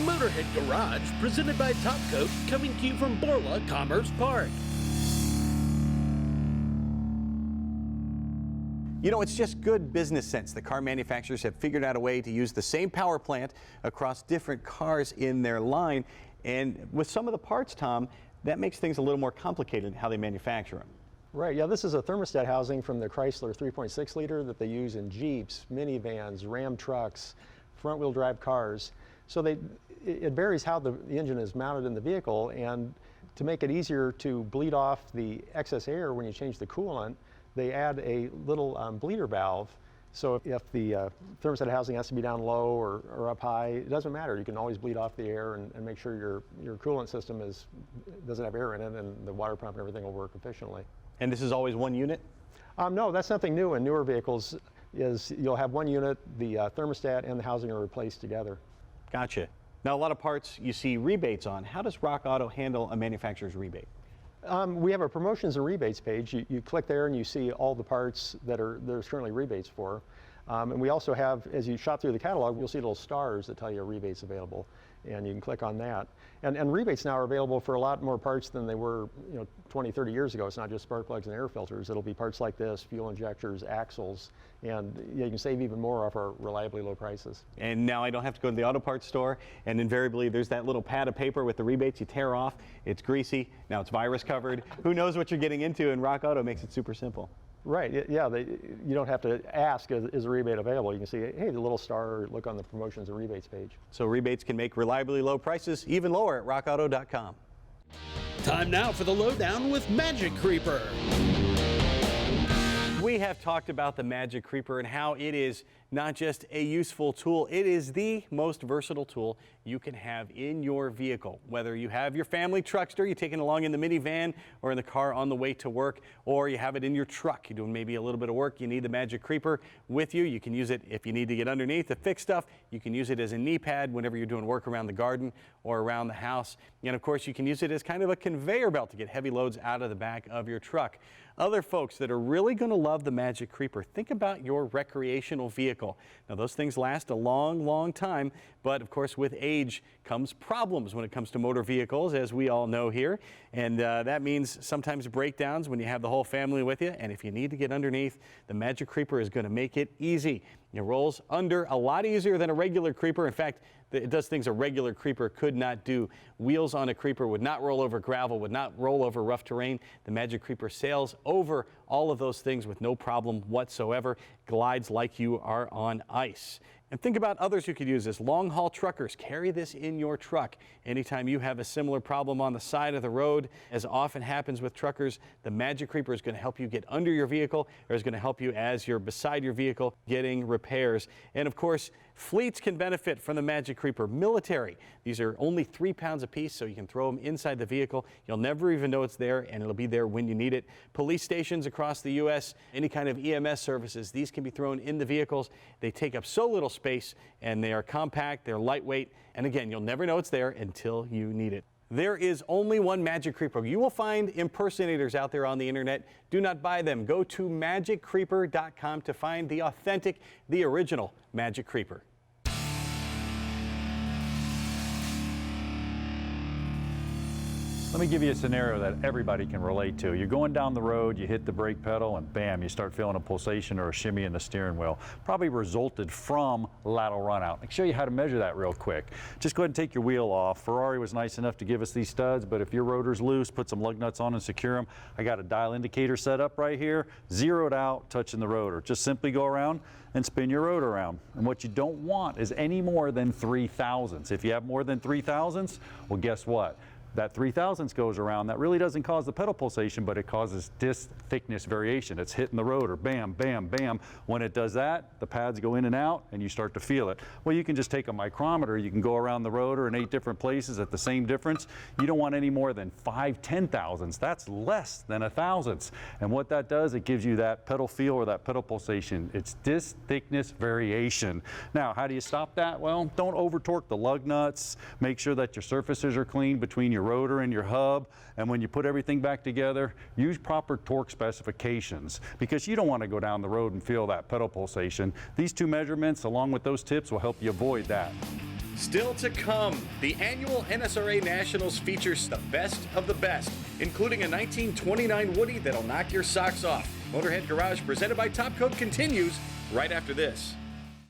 Motorhead Garage, presented by Top Coat, coming to you from Borla Commerce Park. You know, it's just good business sense that car manufacturers have figured out a way to use the same power plant across different cars in their line. And with some of the parts, Tom, that makes things a little more complicated how they manufacture them. Right, yeah, this is a thermostat housing from the Chrysler 3.6 liter that they use in Jeeps, minivans, Ram trucks, front-wheel drive cars. So it varies how the engine is mounted in the vehicle, and to make it easier to bleed off the excess air when you change the coolant, they add a little bleeder valve. So if the thermostat housing has to be down low or up high, it doesn't matter. You can always bleed off the air and make sure your coolant system doesn't have air in it, and the water pump and everything will work efficiently. And this is always one unit? No, that's something new in newer vehicles. You'll have one unit, the thermostat and the housing are replaced together. Gotcha. Now, a lot of parts you see rebates on. How does RockAuto handle a manufacturer's rebate? We have a promotions and rebates page. You click there and you see all the parts there's currently rebates for. And we also have, as you shop through the catalog, you'll see little stars that tell you rebates available, and you can click on that. And rebates now are available for a lot more parts than they were 20, 30 years ago. It's not just spark plugs and air filters. It'll be parts like this, fuel injectors, axles, and you can save even more off our reliably low prices. And now I don't have to go to the auto parts store, and invariably there's that little pad of paper with the rebates you tear off. It's greasy, now it's virus covered. Who knows what you're getting into, and RockAuto makes it super simple. Right, yeah, you don't have to ask, is a rebate available? You can see, hey, the little star, look on the promotions and rebates page. So rebates can make reliably low prices even lower at rockauto.com. Time now for the lowdown with Magic Creeper. We have talked about the Magic Creeper and how it is not just a useful tool, it is the most versatile tool you can have in your vehicle. Whether you have your family truckster, you take it along in the minivan or in the car on the way to work, or you have it in your truck, you're doing maybe a little bit of work, you need the Magic Creeper with you. You can use it if you need to get underneath to fix stuff. You can use it as a knee pad whenever you're doing work around the garden or around the house. And of course, you can use it as kind of a conveyor belt to get heavy loads out of the back of your truck. Other folks that are really going to love the Magic Creeper, think about your recreational vehicle. Now, those things last a long, long time, but of course, with age comes problems when it comes to motor vehicles, as we all know here. And that means sometimes breakdowns when you have the whole family with you. And if you need to get underneath, the Magic Creeper is going to make it easy. It rolls under a lot easier than a regular creeper. In fact, it does things a regular creeper could not do. Wheels on a creeper would not roll over gravel, would not roll over rough terrain. The Magic Creeper sails over all of those things with no problem whatsoever, glides like you are on ice. And think about others who could use this. Long-haul truckers, carry this in your truck. Anytime you have a similar problem on the side of the road, as often happens with truckers, the Magic Creeper is going to help you get under your vehicle, or is going to help you as you're beside your vehicle getting repairs. And of course, fleets can benefit from the Magic Creeper. Military, these are only 3 pounds a piece, so you can throw them inside the vehicle. You'll never even know it's there, and it'll be there when you need it. Police stations across the U.S., any kind of EMS services, these can be thrown in the vehicles. They take up so little space, and they are compact, they're lightweight, and again, you'll never know it's there until you need it. There is only one Magic Creeper. You will find impersonators out there on the internet. Do not buy them. Go to magiccreeper.com to find the authentic, the original Magic Creeper. Let me give you a scenario that everybody can relate to. You're going down the road, you hit the brake pedal, and bam, you start feeling a pulsation or a shimmy in the steering wheel. Probably resulted from lateral runout. I'll show you how to measure that real quick. Just go ahead and take your wheel off. Ferrari was nice enough to give us these studs, but if your rotor's loose, put some lug nuts on and secure them. I got a dial indicator set up right here, zeroed out, touching the rotor. Just simply go around and spin your rotor around. And what you don't want is any more than 3 thousandths. If you have more than 3 thousandths, well, guess what? That 3 thousandths goes around. That really doesn't cause the pedal pulsation, but it causes disc thickness variation. It's hitting the rotor, bam, bam, bam. When it does that, the pads go in and out, and you start to feel it. Well, you can just take a micrometer. You can go around the rotor in 8 different places at the same difference. You don't want any more than 5 10,000ths. That's less than 1 thousandths. And what that does, it gives you that pedal feel or that pedal pulsation. It's disc thickness variation. Now, how do you stop that? Well, don't over torque the lug nuts. Make sure that your surfaces are clean between your rotor and your hub, and when you put everything back together, use proper torque specifications, because you don't want to go down the road and feel that pedal pulsation. These 2 measurements along with those tips will help you avoid that. Still to come, the annual NSRA Nationals features the best of the best, including a 1929 Woody that'll knock your socks off. Motorhead Garage presented by Top Coat continues right after this.